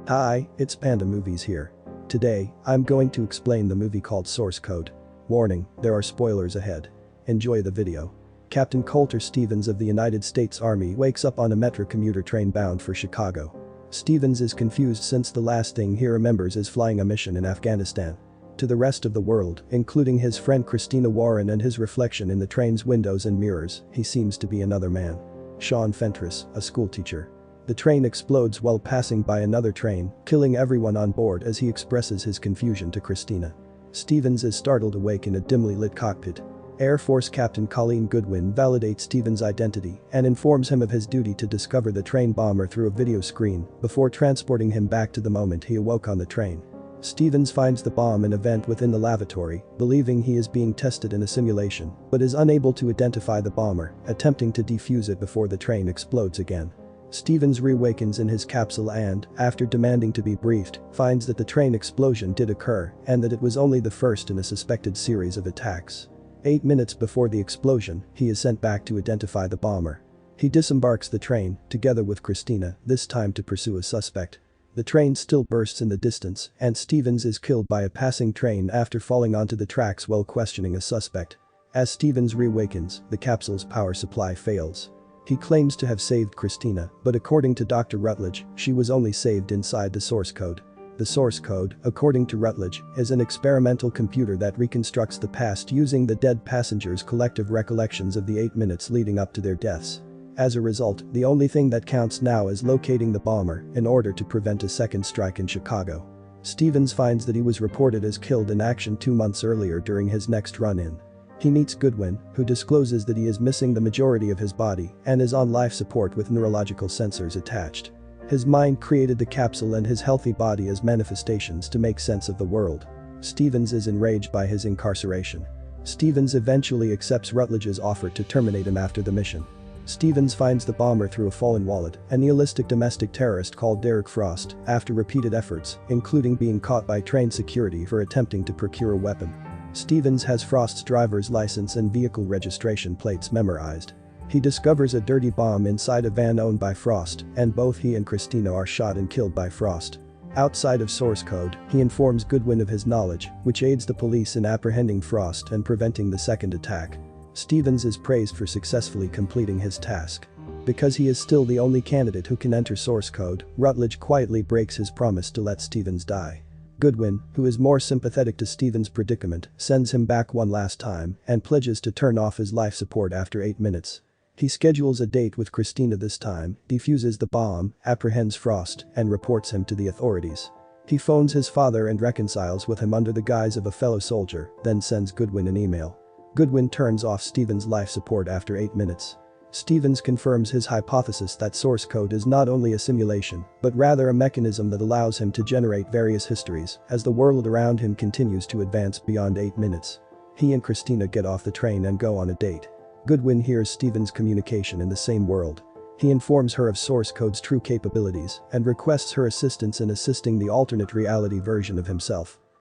Hi, it's Panda Movies here. Today, I'm going to explain the movie called Source Code. Warning, there are spoilers ahead. Enjoy the video. Captain Colter Stevens of the United States Army wakes up on a Metra commuter train bound for Chicago. Stevens is confused since the last thing he remembers is flying a mission in Afghanistan. To the rest of the world, including his friend Christina Warren and his reflection in the train's windows and mirrors, he seems to be another man. Fentress, a schoolteacher. The train explodes while passing by another train, killing everyone on board as he expresses his confusion to Christina. Stevens is startled awake in a dimly lit cockpit. Air Force Captain Colleen Goodwin validates Stevens' identity and informs him of his duty to discover the train bomber through a video screen before transporting him back to the moment he awoke on the train. Stevens finds the bomb in a vent within the lavatory, believing he is being tested in a simulation, but is unable to identify the bomber, attempting to defuse it before the train explodes again. Stevens reawakens in his capsule and, after demanding to be briefed, finds that the train explosion did occur and that it was only the first in a suspected series of attacks. 8 minutes before the explosion, he is sent back to identify the bomber. He disembarks the train, together with Christina, this time to pursue a suspect. The train still bursts in the distance, and Stevens is killed by a passing train after falling onto the tracks while questioning a suspect. As Stevens reawakens, the capsule's power supply fails. He claims to have saved Christina, but according to Dr. Rutledge, she was only saved inside the source code. The source code, according to Rutledge, is an experimental computer that reconstructs the past using the dead passengers' collective recollections of the 8 minutes leading up to their deaths. As a result, the only thing that counts now is locating the bomber in order to prevent a second strike in Chicago. Stevens finds that he was reported as killed in action 2 months earlier during his next run-in. He meets Goodwin, who discloses that he is missing the majority of his body and is on life support with neurological sensors attached. His mind created the capsule and his healthy body as manifestations to make sense of the world. Stevens is enraged by his incarceration. Stevens eventually accepts Rutledge's offer to terminate him after the mission. Stevens finds the bomber through a fallen wallet, a nihilistic domestic terrorist called Derek Frost, after repeated efforts, including being caught by train security for attempting to procure a weapon. Stevens has Frost's driver's license and vehicle registration plates memorized. He discovers a dirty bomb inside a van owned by Frost, and both he and Christina are shot and killed by Frost. Outside of source code, he informs Goodwin of his knowledge, which aids the police in apprehending Frost and preventing the second attack. Stevens is praised for successfully completing his task. Because he is still the only candidate who can enter source code, Rutledge quietly breaks his promise to let Stevens die. Goodwin, who is more sympathetic to Stevens' predicament, sends him back one last time and pledges to turn off his life support after 8 minutes. He schedules a date with Christina this time, defuses the bomb, apprehends Frost, and reports him to the authorities. He phones his father and reconciles with him under the guise of a fellow soldier, then sends Goodwin an email. Goodwin turns off Stevens' life support after 8 minutes. Stevens confirms his hypothesis that source code is not only a simulation, but rather a mechanism that allows him to generate various histories as the world around him continues to advance beyond 8 minutes. He and Christina get off the train and go on a date. Goodwin hears Stevens' communication in the same world. He informs her of source code's true capabilities and requests her assistance in assisting the alternate reality version of himself.